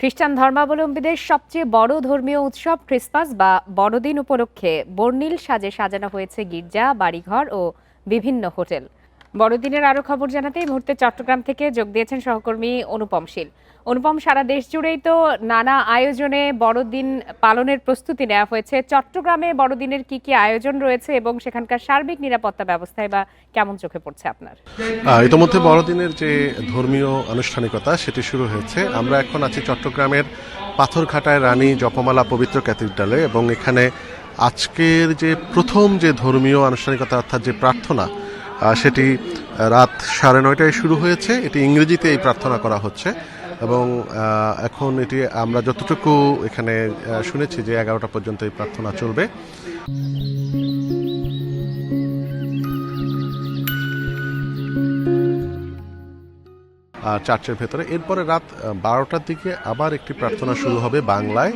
খ্রিস্টান ধর্মাবলম্বীদের সবচেয়ে বড় ধর্মীয় উৎসব ক্রিসমাস বা বড়দিন উপলক্ষে বর্ণিল সাজে সাজানো হয়েছে গির্জা, বাড়িঘর ও বিভিন্ন হোটেল। বড়দিনের আরো খবর জানাতে এই মুহূর্তে চট্টগ্রাম থেকে যোগ দিয়েছেন সহকর্মী অনুপম শীল। অনুপম, সারা দেশ জুড়েই তো নানা আয়োজনে বড়দিন পালনের প্রস্তুতি নেওয়া হয়েছে। চট্টগ্রামে বড়দিনের কি কি আয়োজন রয়েছে এবং সেখানকার সার্বিক নিরাপত্তা ব্যবস্থায় বা কেমন চোখে পড়ছে আপনার? ইতিমধ্যে বড়দিনের যে ধর্মীয় আনুষ্ঠানিকতা সেটি শুরু হয়েছে। আমরা এখন আছি চট্টগ্রামের পাথরঘাটায় রানী জপমালা পবিত্র ক্যাথিড্রালে এবং এখানে আজকের যে প্রথম যে ধর্মীয় আনুষ্ঠানিকতা অর্থাৎ যে প্রার্থনা সেটি রাত 9:30টায় শুরু হয়েছে। এটি ইংরেজিতে এই প্রার্থনা করা হচ্ছে এবং এখন এটি আমরা যতটুকু এখানে শুনেছি যে 11টা পর্যন্ত এই প্রার্থনা চলবে। চার্চের ভেতরে এরপরে রাত 12টার দিকে আবার একটি প্রার্থনা শুরু হবে বাংলায়।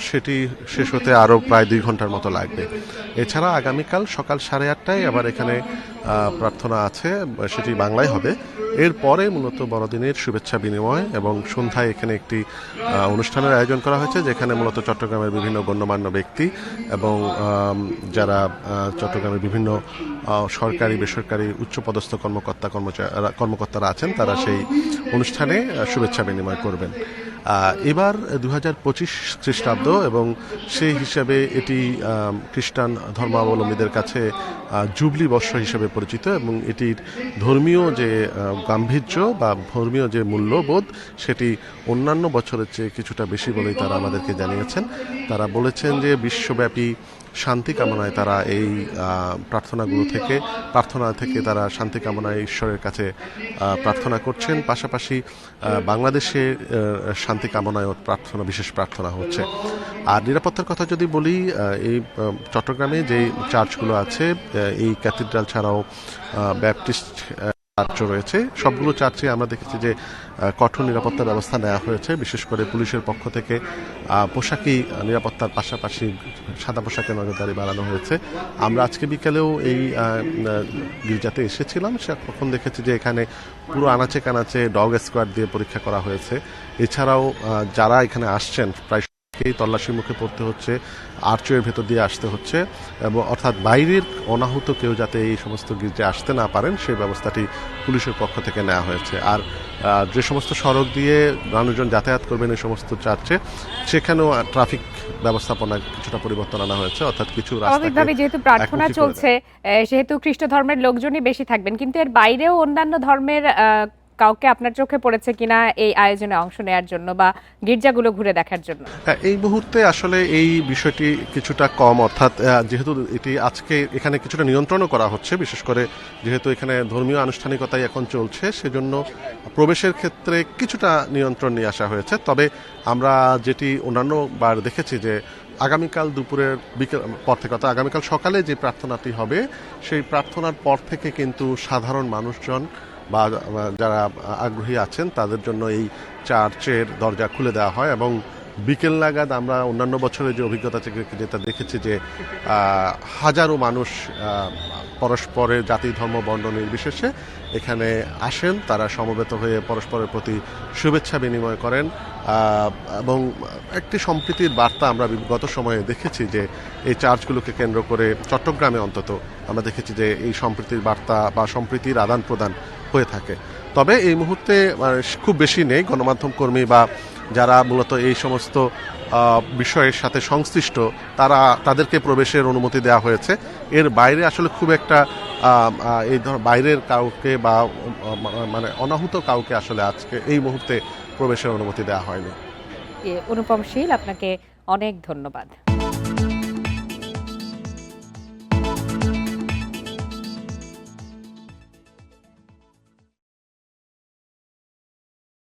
সেটি শেষ হতে আরও প্রায় 2 ঘন্টার মতো লাগবে। এছাড়া আগামীকাল সকাল 8:30টায় আবার এখানে প্রার্থনা আছে, সেটি বাংলায় হবে। এরপরে মূলত বড়দিনের শুভেচ্ছা বিনিময় এবং সন্ধ্যায় এখানে একটি অনুষ্ঠানের আয়োজন করা হয়েছে, যেখানে মূলত চট্টগ্রামের বিভিন্ন গণ্যমান্য ব্যক্তি এবং যারা চট্টগ্রামের বিভিন্ন সরকারি বেসরকারি উচ্চপদস্থ কর্মকর্তারা আছেন, তারা সেই অনুষ্ঠানে শুভেচ্ছা বিনিময় করবেন। এবার 2025 খ্রিস্টাব্দ এবং সেই হিসাবে এটি খ্রিস্টান ধর্মাবলম্বীদের কাছে জুবলি বর্ষ হিসেবে পরিচিত এবং এটির ধর্মীয় যে গাম্ভীর্য বা ধর্মীয় যে মূল্যবোধ সেটি অন্যান্য বছরের চেয়ে কিছুটা বেশি বলেই তারা আমাদেরকে জানিয়েছেন। তারা বলেছেন যে বিশ্বব্যাপী শান্তি কামনায় তারা এই প্রার্থনা থেকে তারা শান্তি কামনায় ঈশ্বরের কাছে প্রার্থনা করছেন। পাশাপাশি বাংলাদেশে শান্তি কামনায় বিশেষ প্রার্থনা হচ্ছে। আর নিরাপত্তার কথা যদি বলি, এই চট্টগ্রামে যে চার্চগুলো আছে, এই ক্যাথিড্রাল ছাড়াও ব্যাপটিস্ট চার্চ রয়েছে, সবগুলো চার্চে আমরা দেখেছি যে কঠোর নিরাপত্তা ব্যবস্থা নেওয়া হয়েছে। বিশেষ করে পুলিশের পক্ষ থেকে পোশাকি নিরাপত্তার পাশাপাশি সাদা পোশাকে নজরদারি বাড়ানো হয়েছে। আমরা আজকে বিকেলেও এই গির্জাতে এসেছিলাম, তখন দেখেছি যে এখানে পুরো আনাচে কানাচে ডগ স্কোয়াড দিয়ে পরীক্ষা করা হয়েছে। এছাড়াও যারা এখানে আসছেন প্রায় তল্লাশির মুখে পড়তে হচ্ছে, আর্চওয়ের ভেতর দিয়ে আসতে হচ্ছে এবং অর্থাৎ বাইরের অনাহুত কেউ যাতে এই সমস্ত গির্জায় আসতে না পারেন সেই ব্যবস্থাটি পুলিশের পক্ষ থেকে নেওয়া হয়েছে। আর যে সমস্ত সড়ক দিয়ে মানুষজন যাতায়াত করবেন এই সমস্ত চার্চে, সেখানেও ট্রাফিক ব্যবস্থাপনা কিছুটা পরিবর্তন আনা হয়েছে। অর্থাৎ কিছু স্বাভাবিকভাবে যেহেতু প্রার্থনা চলছে সেহেতু খ্রিস্ট ধর্মের লোকজনই বেশি থাকবেন, কিন্তু এর বাইরেও অন্যান্য ধর্মের কাউকে আপনার চোখে পড়েছে কিনা এই আয়োজনে অংশ নেওয়ার জন্য বা গির্জাগুলো ঘুরে দেখার জন্য? এই মুহূর্তে আসলে এই বিষয়টি কিছুটা কম, অর্থাৎ যেহেতু এটি আজকে এখানে কিছুটা নিয়ন্ত্রণও করা হচ্ছে, বিশেষ করে যেহেতু এখানে ধর্মীয় আনুষ্ঠানিকতাই এখন চলছে, সেজন্য প্রবেশের ক্ষেত্রে কিছুটা নিয়ন্ত্রণ নিয়ে আসা হয়েছে। তবে আমরা যেটি অন্যান্য বার দেখেছি যে আগামীকাল দুপুরের পর থেকে, অর্থাৎ আগামীকাল সকালে যে প্রার্থনাটি হবে সেই প্রার্থনার পর থেকে কিন্তু সাধারণ মানুষজন বা যারা আগ্রহী আছেন তাদের জন্য এই চার্চের দরজা খুলে দেওয়া হয় এবং বিকেল নাগাদ আমরা অন্যান্য বছরের যে অভিজ্ঞতা থেকে যেটা দেখেছি যে হাজারো মানুষ পরস্পরের জাতি ধর্ম বর্ণ নির্বিশেষে এখানে আসেন, তারা সমবেত হয়ে পরস্পরের প্রতি শুভেচ্ছা বিনিময় করেন এবং একটি সম্প্রীতির বার্তা আমরা গত সময়ে দেখেছি যে এই চার্চগুলোকে কেন্দ্র করে চট্টগ্রামে অন্তত আমরা দেখেছি যে এই সম্প্রীতির বার্তা বা সম্প্রীতির আদান প্রদান হয়ে থাকে। তবে এই মুহূর্তে খুব বেশি নেই গণমাধ্যম কর্মী বা যারা মূলত এই সমস্ত বিষয়ের সাথে সংশ্লিষ্ট, তাদেরকে প্রবেশের অনুমতি দেওয়া হয়েছে। এর বাইরে আসলে খুব একটা এই বাইরের কাউকে বা মানে অনাহুত কাউকে আসলে আজকে এই মুহূর্তে প্রবেশের অনুমতি দেওয়া হয়নি। অনুপম শীল, আপনাকে অনেক ধন্যবাদ।